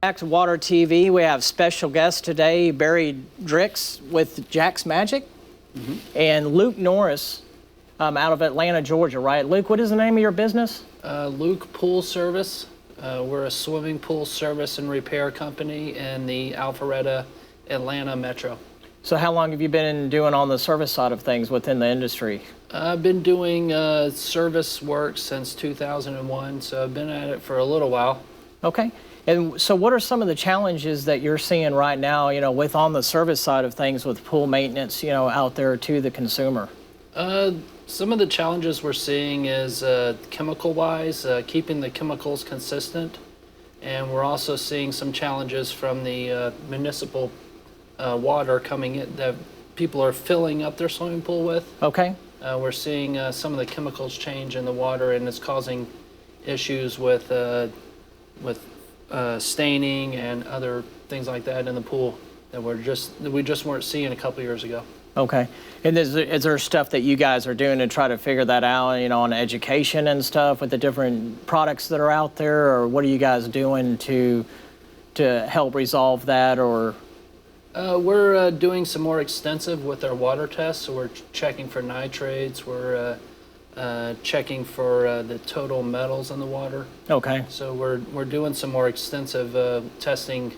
Back to Water TV. We have special guest today, Barry Drix with Jack's Magic, and Liuke Norris out of Atlanta, Georgia, right? Luke, what is the name of your business? Luke Pool Service. We're a swimming pool service and repair company in the Alpharetta, Atlanta metro. So how long have you been doing on the service side of things within the industry? I've been doing service work since 2001, so I've been at it for a little while. Okay. And so what are some of the challenges that you're seeing right now, with on the service side of things with pool maintenance, out there to the consumer? Some of the challenges we're seeing is chemical-wise, keeping the chemicals consistent. And we're also seeing some challenges from the municipal water coming in that people are filling up their swimming pool with. Okay. We're seeing some of the chemicals change in the water, and it's causing issues with staining and other things like that in the pool that we just weren't seeing a couple years ago. Okay. And is there stuff that you guys are doing to try to figure that out, on education and stuff with the different products that are out there, or what are you guys doing to help resolve that, or? We're doing some more extensive with our water tests, so we're checking for nitrates, we're checking for the total metals in the water. Okay. So we're doing some more extensive testing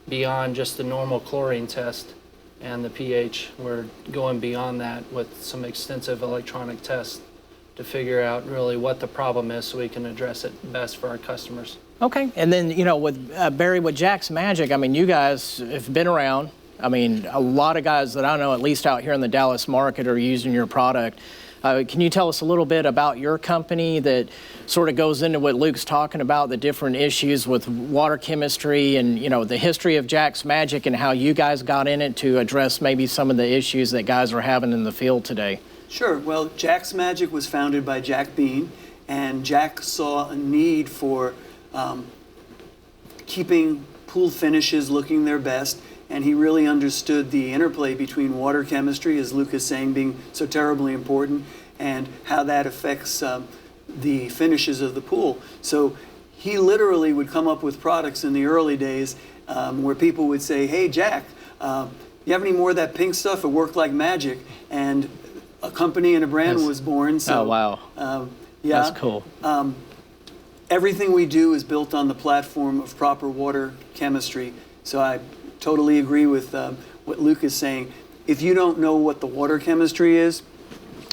beyond just the normal chlorine test and the pH. We're going beyond that with some extensive electronic tests to figure out really what the problem is so we can address it best for our customers. Okay. And then, with Barry, with Jack's Magic, you guys have been around. A lot of guys that I know, at least out here in the Dallas market, are using your product. Can you tell us a little bit about your company that sort of goes into what Luke's talking about, the different issues with water chemistry and, the history of Jack's Magic and how you guys got in it to address maybe some of the issues that guys are having in the field today? Sure. Well, Jack's Magic was founded by Jack Bean, and Jack saw a need for keeping pool finishes looking their best, and he really understood the interplay between water chemistry, as Luke is saying, being so terribly important, and how that affects the finishes of the pool. So he literally would come up with products in the early days where people would say, "Hey, Jack, you have any more of that pink stuff? It worked like magic." And a company and a brand was born. So, oh, wow. Yeah. That's cool. Everything we do is built on the platform of proper water chemistry. So I totally agree with what Luke is saying. If you don't know what the water chemistry is,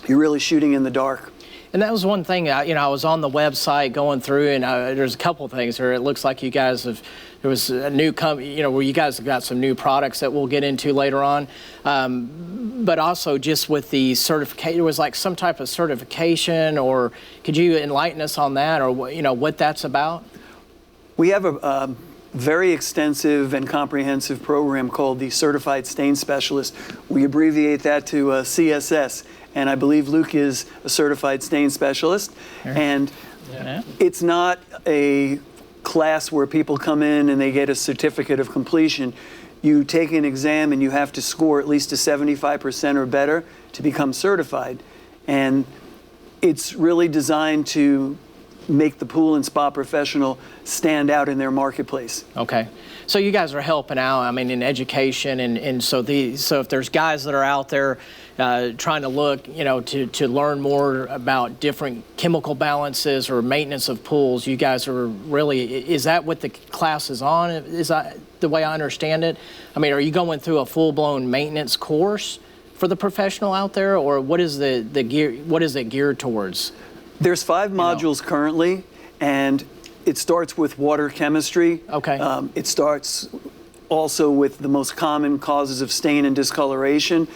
you're really shooting in the dark. And that was one thing, I was on the website going through, and there's a couple of things there. It looks like you guys there was a new company, where you guys have got some new products that we'll get into later on. But also just with the certification, it was like some type of certification, or could you enlighten us on that, or what that's about? We have a very extensive and comprehensive program called the Certified Stain Specialist. We abbreviate that to CSS, and I believe Luke is a Certified Stain Specialist. Sure. And it's not a class where people come in and they get a certificate of completion. You take an exam and you have to score at least a 75% or better to become certified. And it's really designed to make the pool and spa professional stand out in their marketplace. Okay. So you guys are helping out, in education, and so if there's guys that are out there trying to look, to learn more about different chemical balances or maintenance of pools, you guys are really, is that what the class is on? Is that the way I understand it? Are you going through a full-blown maintenance course for the professional out there, or what is the gear? What is it geared towards? There's 5 modules currently, and it starts with water chemistry. Okay. It starts also with the most common causes of stain and discoloration.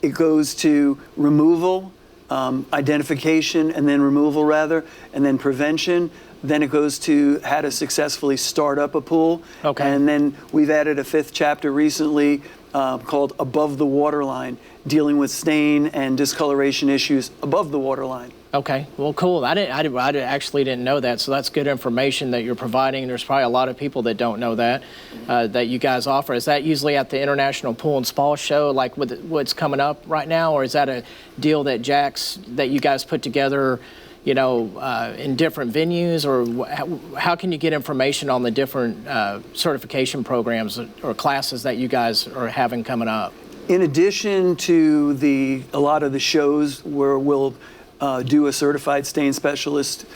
It goes to removal, identification, and then removal rather, and then prevention. Then it goes to how to successfully start up a pool. Okay. And then we've added a 5th chapter recently called Above the Waterline, dealing with stain and discoloration issues above the waterline. Okay, well, cool. I actually didn't know that, so that's good information that you're providing. There's probably a lot of people that don't know that, that you guys offer. Is that usually at the International Pool and Spa Show, like with what's coming up right now, or is that a deal that you guys put together, in different venues, or how can you get information on the different certification programs or classes that you guys are having coming up? In addition to a lot of the shows where we'll do a certified stain specialist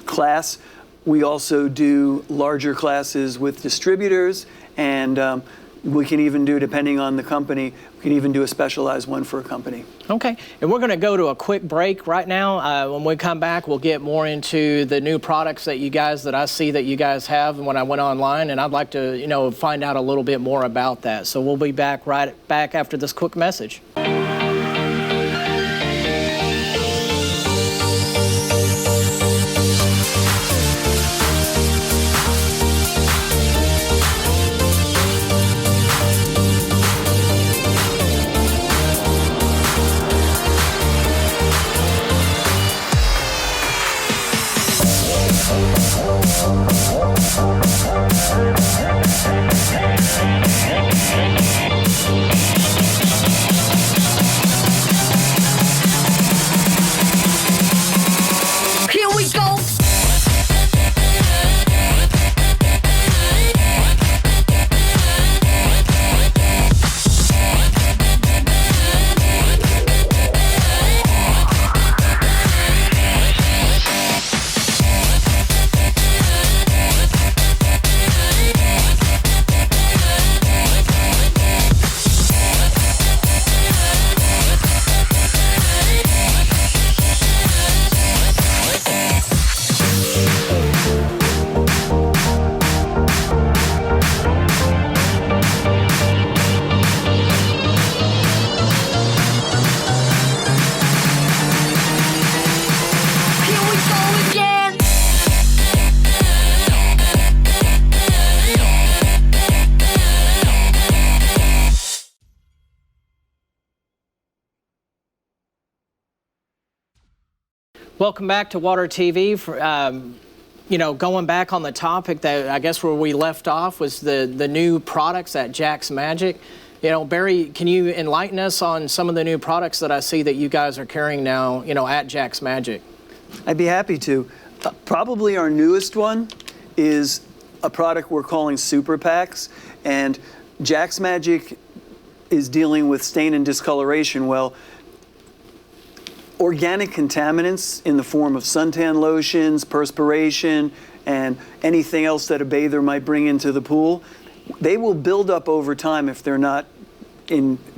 class, we also do larger classes with distributors, and we can even do, depending on the company, we can even do a specialized one for a company. Okay, and we're going to go to a quick break right now. When we come back, we'll get more into the new products that I see that you guys have when I went online, and I'd like to, find out a little bit more about that. So we'll be back after this quick message. Welcome back to Water TV. Going back on the topic that I guess where we left off was the new products at Jack's Magic. Barry, can you enlighten us on some of the new products that I see that you guys are carrying now, at Jack's Magic? I'd be happy to. Probably our newest one is a product we're calling Super Packs, and Jack's Magic is dealing with stain and discoloration. Well, organic contaminants in the form of suntan lotions, perspiration, and anything else that a bather might bring into the pool, they will build up over time if they're not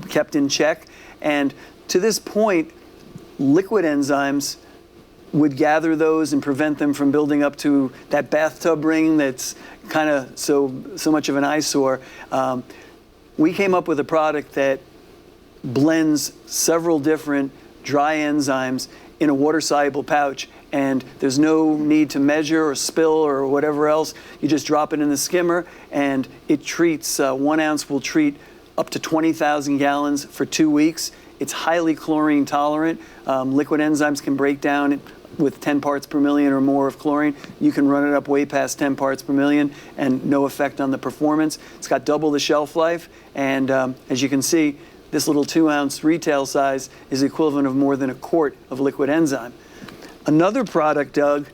kept in check. And to this point, liquid enzymes would gather those and prevent them from building up to that bathtub ring that's kind of so much of an eyesore. We came up with a product that blends several different dry enzymes in a water-soluble pouch, and there's no need to measure or spill or whatever else. You just drop it in the skimmer, and it treats, 1 ounce will treat up to 20,000 gallons for 2 weeks. It's highly chlorine tolerant. Liquid enzymes can break down with 10 parts per million or more of chlorine. You can run it up way past 10 parts per million and no effect on the performance. It's got double the shelf life, and as you can see, this little 2 ounce retail size is the equivalent of more than a quart of liquid enzyme. Another product, Doug,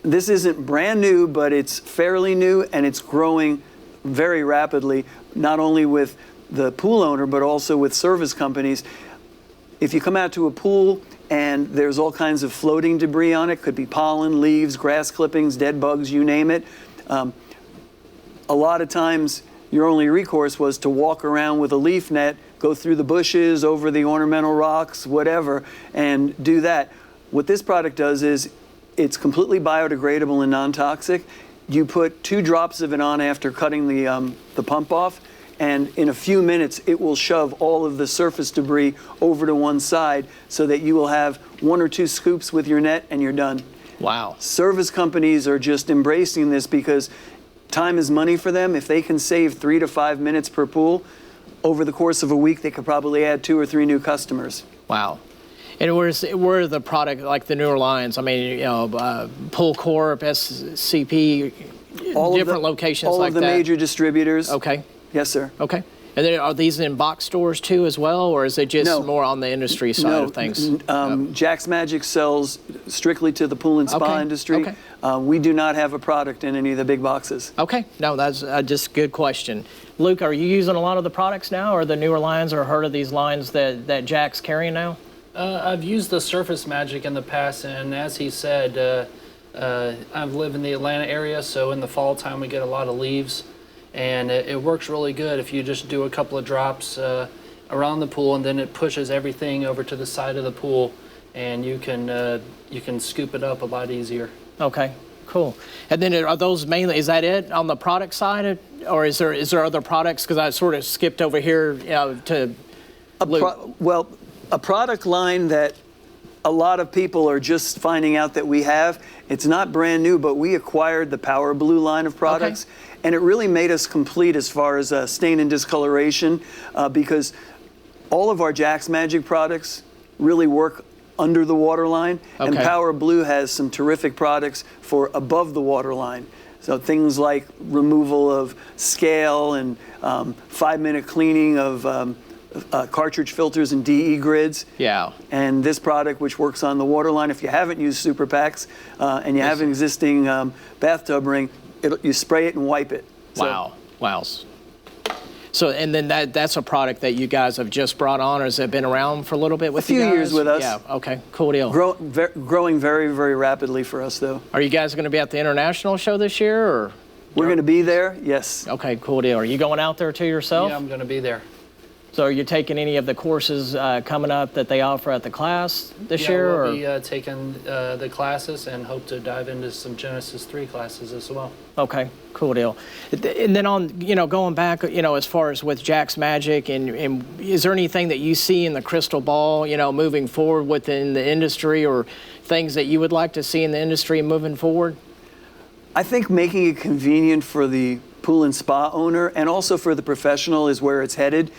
this isn't brand new, but it's fairly new, and it's growing very rapidly, not only with the pool owner, but also with service companies. If you come out to a pool and there's all kinds of floating debris on it, could be pollen, leaves, grass clippings, dead bugs, you name it. A lot of times, your only recourse was to walk around with a leaf net, go through the bushes, over the ornamental rocks, whatever, and do that. What this product does is it's completely biodegradable and non-toxic. You put 2 drops of it on after cutting the pump off, and in a few minutes it will shove all of the surface debris over to one side so that you will have 1 or 2 scoops with your net and you're done. Wow. Service companies are just embracing this because time is money for them. If they can save 3 to 5 minutes per pool, over the course of a week, they could probably add 2 or 3 new customers. Wow. And where the product, like the newer lines, I mean, Pool Corp, SCP, different locations like that? All of the major distributors. Okay. Yes, sir. Okay. And then are these in box stores too as well, or is it just No. more on the industry side of things? Jack's Magic sells strictly to the pool and spa Okay, industry. okay. We do not have a product in any of the big boxes. Okay, no, that's just a good question. Luke, are you using a lot of the products now, or the newer lines, or heard of these lines that Jack's carrying now? I've used the Surface Magic in the past, and as he said, I live in the Atlanta area, so in the fall time we get a lot of leaves, and it works really good if you just do a couple of drops around the pool, and then it pushes everything over to the side of the pool, and you can scoop it up a lot easier. Okay, cool. And then are those mainly, is that it on the product side, or is there other products? Because I sort of skipped over here to Luke. Well, a product line that a lot of people are just finding out that we have. It's not brand new, but we acquired the Power Blue line of products, and it really made us complete as far as stain and discoloration, because all of our Jack's Magic products really work under the waterline, and Power Blue has some terrific products for above the waterline. So things like removal of scale and 5-minute cleaning of cartridge filters and DE grids. Yeah. And this product, which works on the waterline, if you haven't used Super Packs and you have an existing bathtub ring, you spray it and wipe it. Wow. Wow. So, and then that's a product that you guys have just brought on, or has it been around for a little bit with you guys? A few years with us. Yeah, okay, cool deal. Growing very, very rapidly for us, though. Are you guys going to be at the international show this year, or? We're going to be there, yes. Okay, cool deal. Are you going out there too yourself? Yeah, I'm going to be there. So are you taking any of the courses coming up that they offer at the class this year? We'll be taking the classes and hope to dive into some Genesis 3 classes as well. Okay, cool deal. And then on, going back, as far as with Jack's Magic, and is there anything that you see in the crystal ball, moving forward within the industry, or things that you would like to see in the industry moving forward? I think making it convenient for the pool and spa owner and also for the professional is where it's headed.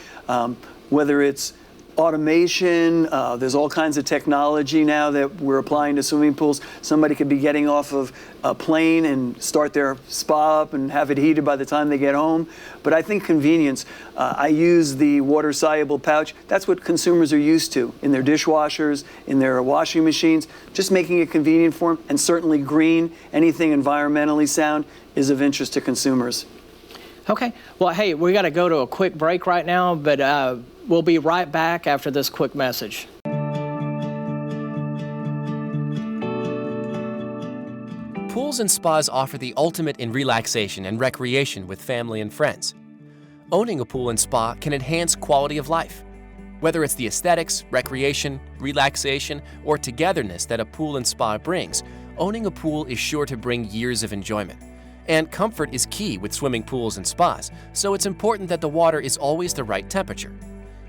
Whether it's automation, there's all kinds of technology now that we're applying to swimming pools. Somebody could be getting off of a plane and start their spa up and have it heated by the time they get home. But I think convenience. I use the water-soluble pouch. That's what consumers are used to in their dishwashers, in their washing machines. Just making it convenient for them, and certainly green, anything environmentally sound, is of interest to consumers. Okay. Well, hey, we got to go to a quick break right now, but we'll be right back after this quick message. Pools and spas offer the ultimate in relaxation and recreation with family and friends. Owning a pool and spa can enhance quality of life. Whether it's the aesthetics, recreation, relaxation, or togetherness that a pool and spa brings, owning a pool is sure to bring years of enjoyment. And comfort is key with swimming pools and spas, so it's important that the water is always the right temperature.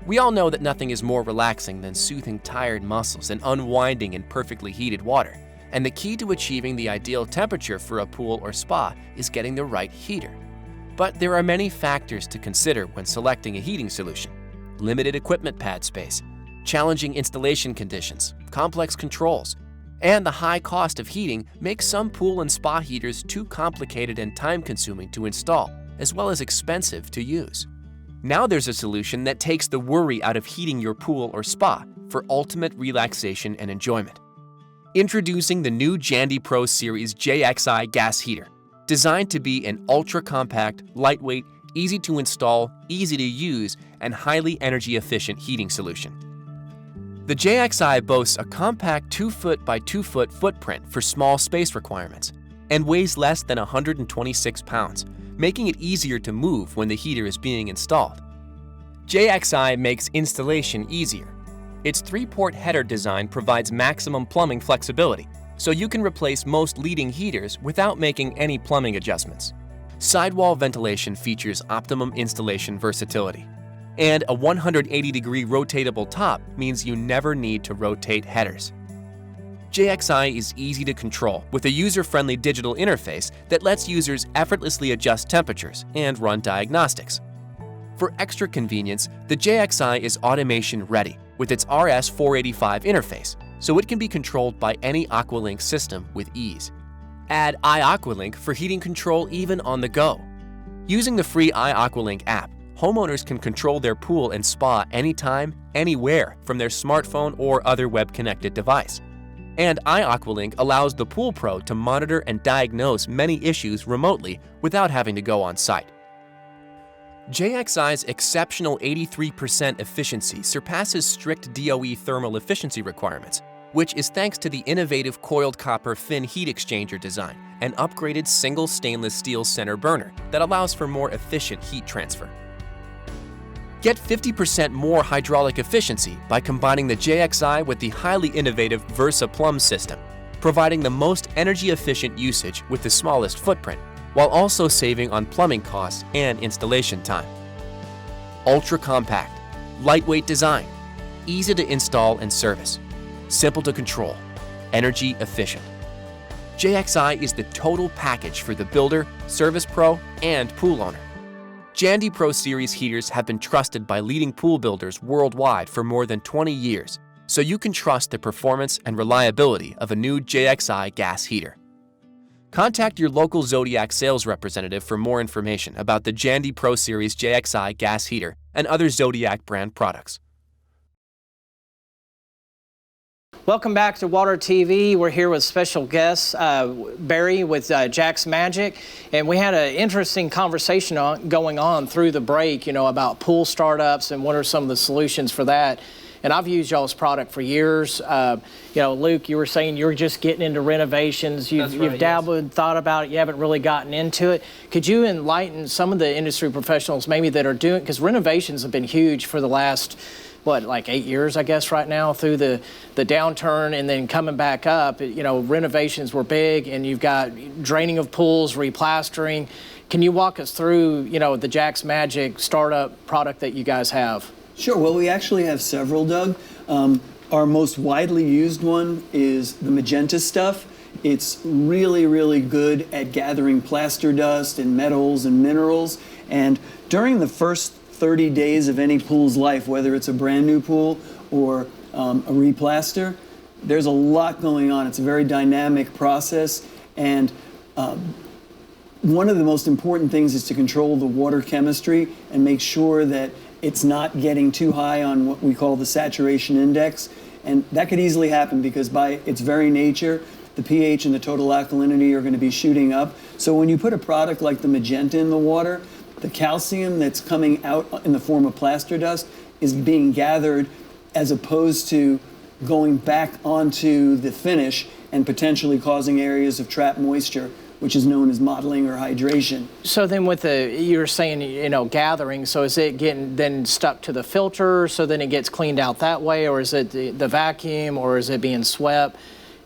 We all know that nothing is more relaxing than soothing tired muscles and unwinding in perfectly heated water. And the key to achieving the ideal temperature for a pool or spa is getting the right heater. But there are many factors to consider when selecting a heating solution. Limited equipment pad space, challenging installation conditions, complex controls, and the high cost of heating makes some pool and spa heaters too complicated and time-consuming to install, as well as expensive to use. Now there's a solution that takes the worry out of heating your pool or spa for ultimate relaxation and enjoyment. Introducing the new Jandy Pro Series JXI gas heater, designed to be an ultra-compact, lightweight, easy to install, easy to use, and highly energy-efficient heating solution. The JXI boasts a compact 2-foot by 2-foot footprint for small space requirements and weighs less than 126 pounds, making it easier to move when the heater is being installed. JXI makes installation easier. Its 3-port header design provides maximum plumbing flexibility, so you can replace most leading heaters without making any plumbing adjustments. Sidewall ventilation features optimum installation versatility. And a 180-degree rotatable top means you never need to rotate headers. JXI is easy to control with a user-friendly digital interface that lets users effortlessly adjust temperatures and run diagnostics. For extra convenience, the JXI is automation-ready with its RS-485 interface, so it can be controlled by any Aqualink system with ease. Add iAqualink for heating control even on the go. Using the free iAqualink app, homeowners can control their pool and spa anytime, anywhere from their smartphone or other web-connected device. And iAqualink allows the pool pro to monitor and diagnose many issues remotely without having to go on site. JXI's exceptional 83% efficiency surpasses strict DOE thermal efficiency requirements, which is thanks to the innovative coiled copper fin heat exchanger design and upgraded single stainless steel center burner that allows for more efficient heat transfer. Get 50% more hydraulic efficiency by combining the JXI with the highly innovative Versa Plumb system, providing the most energy-efficient usage with the smallest footprint, while also saving on plumbing costs and installation time. Ultra-compact, lightweight design, easy to install and service, simple to control, energy efficient. JXI is the total package for the builder, service pro, and pool owner. Jandy Pro Series heaters have been trusted by leading pool builders worldwide for more than 20 years, so you can trust the performance and reliability of a new JXI gas heater. Contact your local Zodiac sales representative for more information about the Jandy Pro Series JXI gas heater and other Zodiac brand products. Welcome back to Water TV. We're here with special guest Barry with Jack's Magic, and we had an interesting conversation going on through the break, about pool startups and what are some of the solutions for that. And I've used y'all's product for years. Luke, you were saying you're just getting into renovations. You've dabbled, yes. Thought about it. You haven't really gotten into it. Could you enlighten some of the industry professionals maybe that are doing, because renovations have been huge for the last, 8 years, I guess, right now, through the downturn and then coming back up. Renovations were big, and you've got draining of pools, replastering. Can you walk us through, the Jack's Magic startup product that you guys have? Sure. Well, we actually have several, Doug. Our most widely used one is the magenta stuff. It's really, really good at gathering plaster dust and metals and minerals. And during the first 30 days of any pool's life, whether it's a brand new pool or a replaster, there's a lot going on. It's a very dynamic process. And one of the most important things is to control the water chemistry and make sure that it's not getting too high on what we call the saturation index. And that could easily happen because by its very nature, the pH and the total alkalinity are going to be shooting up. So when you put a product like the magenta in the water, the calcium that's coming out in the form of plaster dust is being gathered as opposed to going back onto the finish and potentially causing areas of trapped moisture, which is known as mottling or hydration. So then you're saying, gathering, so is it getting then stuck to the filter, so then it gets cleaned out that way, or is it the vacuum, or is it being swept,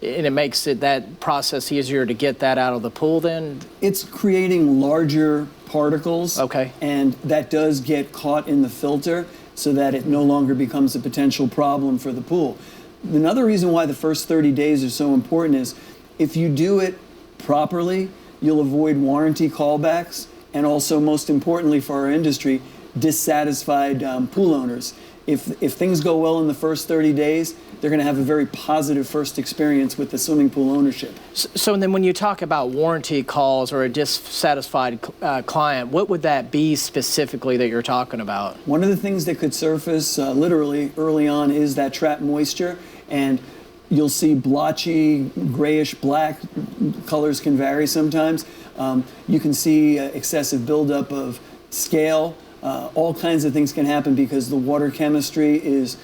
and it makes that process easier to get that out of the pool then? It's creating larger particles. Okay. And that does get caught in the filter so that it no longer becomes a potential problem for the pool. Another reason why the first 30 days are so important is if you do it properly, you'll avoid warranty callbacks, and also, most importantly for our industry, dissatisfied pool owners. If things go well in the first 30 days, they're going to have a very positive first experience with the swimming pool ownership. So then when you talk about warranty calls or a dissatisfied client, what would that be specifically that you're talking about? One of the things that could surface literally early on is that trapped moisture, and you'll see blotchy, grayish black. Colors can vary sometimes. You can see excessive buildup of scale. All kinds of things can happen because the water chemistry is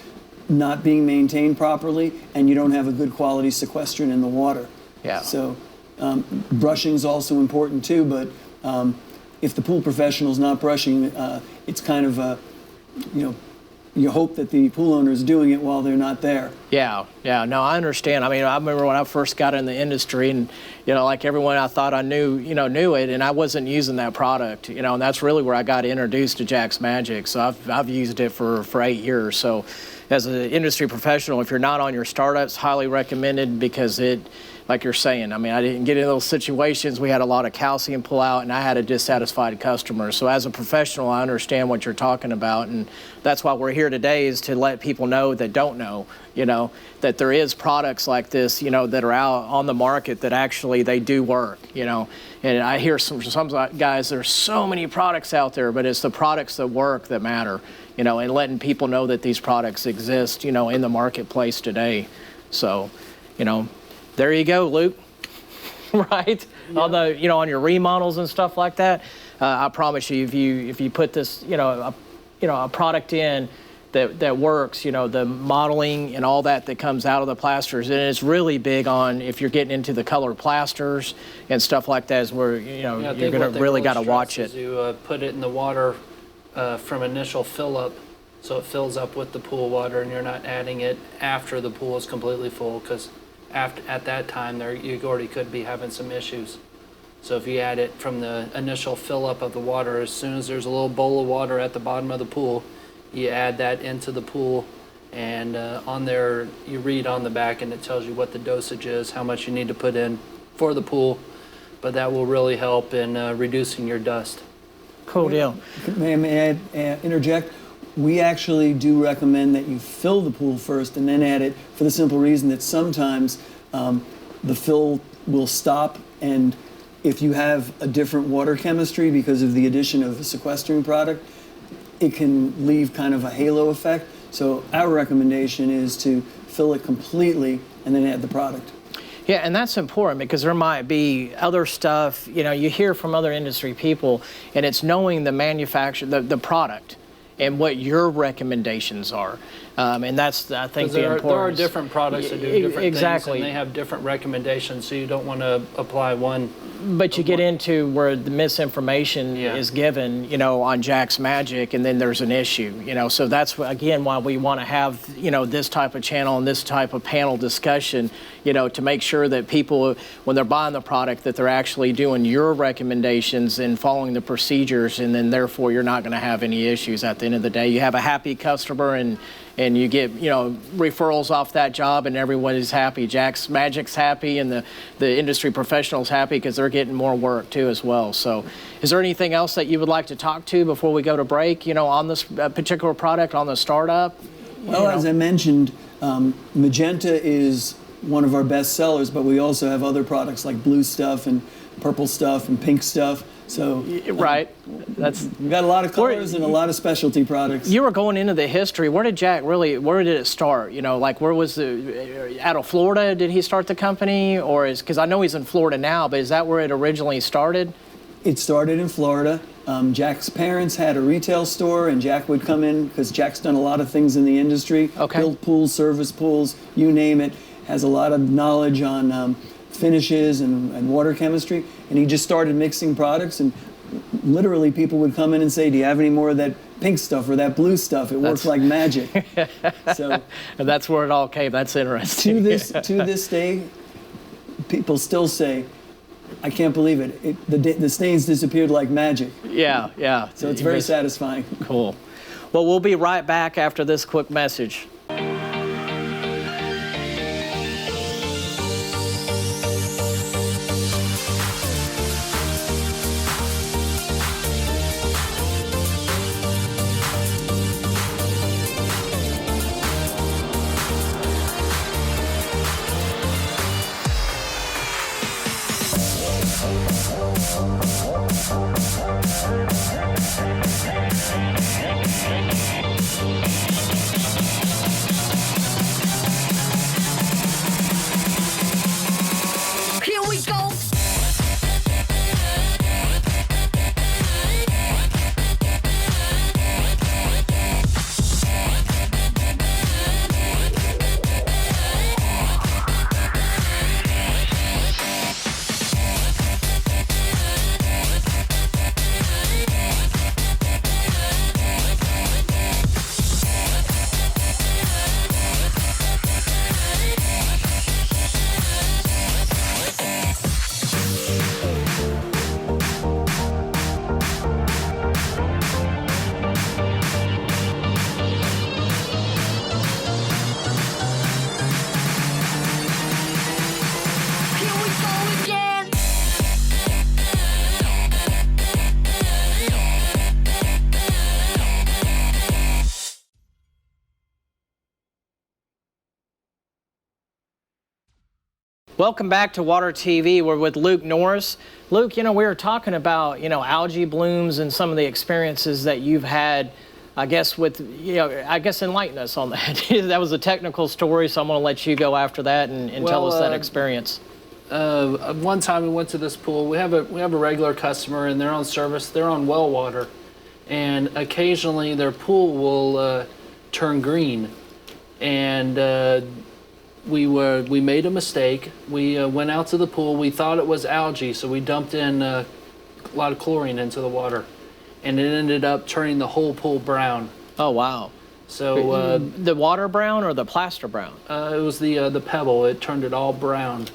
not being maintained properly, and you don't have a good quality sequestrant in the water. Yeah. So brushing is also important too, but if the pool professional's not brushing, it's kind of you hope that the pool owner is doing it while they're not there. Yeah, no, I understand. I mean, I remember when I first got in the industry, and like everyone, I thought I knew it, and I wasn't using that product, and that's really where I got introduced to Jack's Magic. So I've used it for 8 years. So as an industry professional, if you're not on your startups, highly recommended because like you're saying, I mean, I didn't get into those situations. We had a lot of calcium pull out, and I had a dissatisfied customer. So as a professional, I understand what you're talking about, and that's why we're here today, is to let people know that don't know, that there is products like this, that are out on the market that actually they do work, And I hear some guys, there's so many products out there, but it's the products that work that matter, and letting people know that these products exist, in the marketplace today. So, there you go, Luke. Right? Yeah. On the, on your remodels and stuff like that. I promise you, if you put this, a product in that works, the modeling and all that comes out of the plasters, and it's really big on if you're getting into the color plasters and stuff like that, is where you're gonna really got to watch it. You put it in the water from initial fill up, so it fills up with the pool water, and you're not adding it after the pool is completely full, because at that time you already could be having some issues. So if you add it from the initial fill up of the water, as soon as there's a little bowl of water at the bottom of the pool, you add that into the pool, and on there you read on the back, and it tells you what the dosage is, how much you need to put in for the pool, but that will really help in reducing your dust. Cool deal. May I interject? We actually do recommend that you fill the pool first and then add it, for the simple reason that sometimes the fill will stop, and if you have a different water chemistry because of the addition of a sequestering product, it can leave kind of a halo effect. So our recommendation is to fill it completely and then add the product. Yeah, and that's important, because there might be other stuff, you hear from other industry people, and it's knowing the manufacturer, the product, and what your recommendations are. And that's, I think, the importance. There are different products that do different things, and they have different recommendations, so you don't want to apply one. But you get into where the misinformation is given, on Jack's Magic, and then there's an issue, So that's, again, why we want to have, this type of channel and this type of panel discussion, to make sure that people, when they're buying the product, that they're actually doing your recommendations and following the procedures, and then therefore you're not going to have any issues at the end of the day. You have a happy customer, and you get, referrals off that job, and everyone is happy. Jack's Magic's happy, and the industry professionals happy, because they're getting more work too as well. So is there anything else that you would like to talk to before we go to break, on this particular product, on the startup? Well, as I mentioned, Magenta is one of our best sellers, but we also have other products like blue stuff and purple stuff and pink stuff. So right, we've got a lot of colors and a lot of specialty products. You were going into the history. Where did it start? Where was out of Florida? Did he start the company, or because I know he's in Florida now, but is that where it originally started? It started in Florida. Jack's parents had a retail store, and Jack would come in, because Jack's done a lot of things in the industry. Okay. Built pools, service pools, you name it. Has a lot of knowledge on finishes and water chemistry, and he just started mixing products, and literally people would come in and say, do you have any more of that pink stuff or that blue stuff? It works like magic. So and that's where it all came. That's interesting. To this day, people still say, I can't believe it. The stains disappeared like magic. Yeah. So it's very satisfying. Cool. Well, we'll be right back after this quick message. Welcome back to Water TV. We're with Liuke Norris. Liuke, we were talking about, algae blooms and some of the experiences that you've had, I guess, enlighten us on that. That was a technical story, so I'm going to let you go after that and tell us that experience. One time we went to this pool. We have a regular customer, and they're on service. They're on well water, and occasionally their pool will turn green. And we made a mistake. We went out to the pool. We thought it was algae, so we dumped in a lot of chlorine into the water, and it ended up turning the whole pool brown. Oh wow! So the water brown or the plaster brown? It was the pebble. It turned it all brown.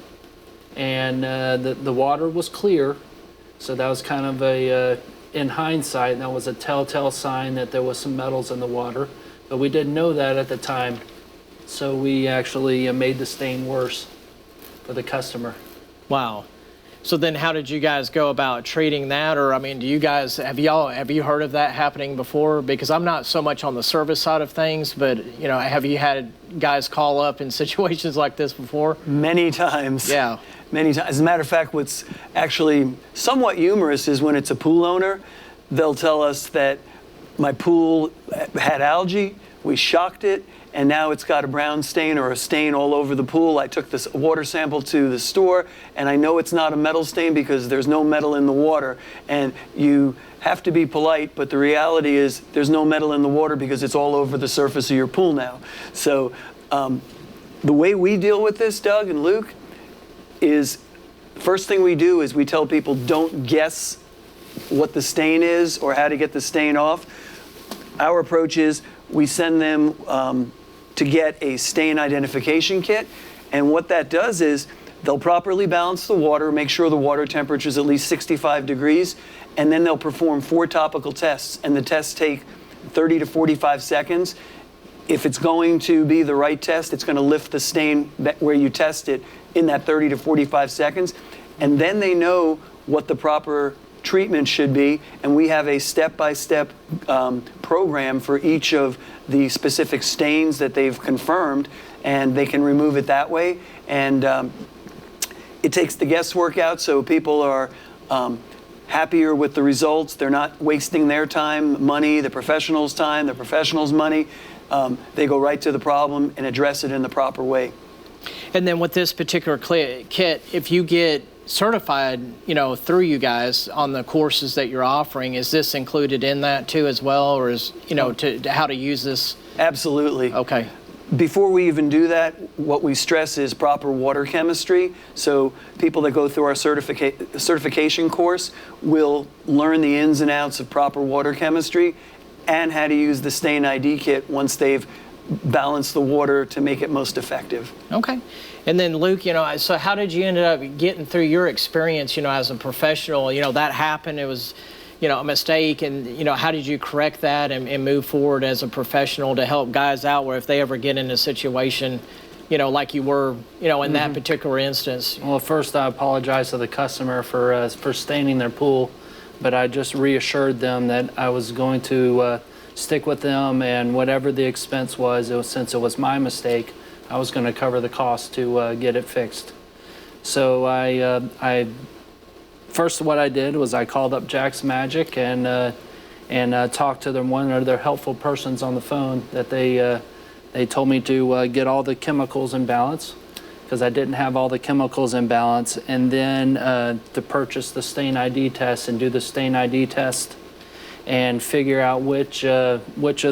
And the water was clear, so that was kind of in hindsight, that was a telltale sign that there was some metals in the water, but we didn't know that at the time, so we actually made the stain worse for the customer. Wow. So then how did you guys go about treating that? Or, do you guys, have you heard of that happening before? Because I'm not so much on the service side of things, but, have you had guys call up in situations like this before? Many times. Yeah. Many times. As a matter of fact, what's actually somewhat humorous is when it's a pool owner, they'll tell us that my pool had algae, we shocked it, and now it's got a brown stain or a stain all over the pool. I took this water sample to the store, and I know it's not a metal stain because there's no metal in the water. And you have to be polite, but the reality is there's no metal in the water because it's all over the surface of your pool now. So the way we deal with this, Doug and Liuke, is first thing we do is we tell people don't guess what the stain is or how to get the stain off. Our approach is we send them to get a stain identification kit, and what that does is they'll properly balance the water, make sure the water temperature is at least 65 degrees, and then they'll perform 4 topical tests, and the tests take 30 to 45 seconds. If it's going to be the right test, it's going to lift the stain where you test it in that 30 to 45 seconds, and then they know what the proper treatment should be, and we have a step-by-step program for each of the specific stains that they've confirmed, and they can remove it that way. And it takes the guesswork out, so people are happier with the results. They're not wasting their time, money, the professionals' time, the professionals' money. They go right to the problem and address it in the proper way. And then with this particular kit, if you get certified, through you guys on the courses that you're offering, is this included in that too as well, or is, to how to use this? Absolutely. Okay. Before we even do that, what we stress is proper water chemistry. So people that go through our certification course will learn the ins and outs of proper water chemistry and how to use the stain ID kit once they've balanced the water to make it most effective. Okay. And then Liuke, so how did you end up getting through your experience, as a professional? That happened, it was, a mistake, and, how did you correct that and move forward as a professional to help guys out where if they ever get in a situation, like you were, in that particular instance? Well, first I apologize to the customer for staining their pool, but I just reassured them that I was going to stick with them, and whatever the expense was, since it was my mistake, I was going to cover the cost to get it fixed. So first what I did was I called up Jack's Magic and talked to them, one of their helpful persons on the phone, that they told me to get all the chemicals in balance, because I didn't have all the chemicals in balance, and then to purchase the stain ID test and do the stain ID test and figure out which of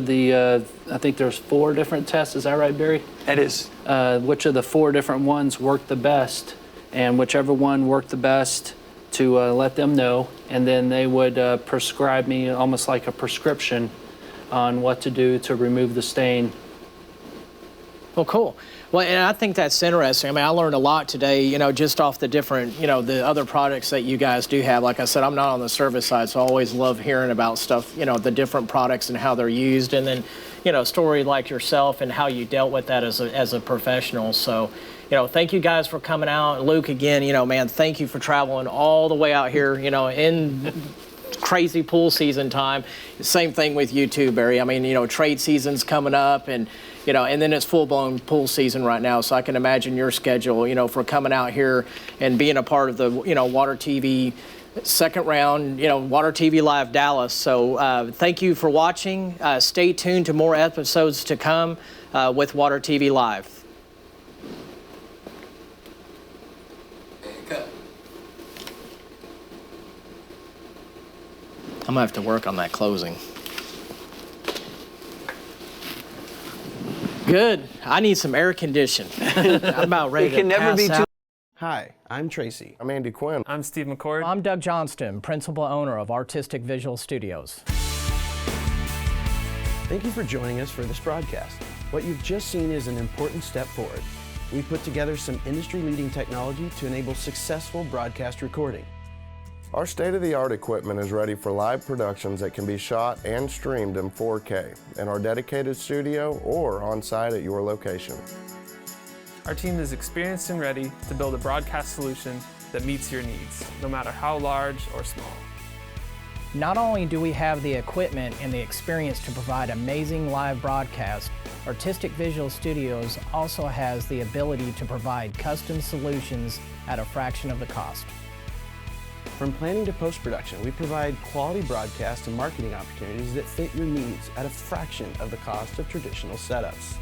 the, I think there's 4 different tests, is that right, Barry? It is. Which of the 4 different ones worked the best, and whichever one worked the best to let them know, and then they would prescribe me almost like a prescription on what to do to remove the stain. Well, cool. Well, and I think that's interesting. I learned a lot today, just off the different, the other products that you guys do have. Like I said, I'm not on the service side, so I always love hearing about stuff, the different products and how they're used. And then, a story like yourself and how you dealt with that as a professional. So, thank you guys for coming out. Liuke, again, man, thank you for traveling all the way out here, in crazy pool season time. Same thing with you too, Barry. Trade season's coming up, and and then it's full-blown pool season right now, so I can imagine your schedule, for coming out here and being a part of the, Water TV second round, Water TV Live Dallas. So thank you for watching. Stay tuned to more episodes to come with Water TV Live. I'm gonna have to work on that closing. Good. I need some air conditioning. I'm about ready to pass out. Hi, I'm Tracy. I'm Andy Quinn. I'm Steve McCord. I'm Doug Johnston, principal owner of Artistic Visual Studios. Thank you for joining us for this broadcast. What you've just seen is an important step forward. We put together some industry-leading technology to enable successful broadcast recording. Our state-of-the-art equipment is ready for live productions that can be shot and streamed in 4K in our dedicated studio or on-site at your location. Our team is experienced and ready to build a broadcast solution that meets your needs, no matter how large or small. Not only do we have the equipment and the experience to provide amazing live broadcasts, Artistic Visual Studios also has the ability to provide custom solutions at a fraction of the cost. From planning to post-production, we provide quality broadcast and marketing opportunities that fit your needs at a fraction of the cost of traditional setups.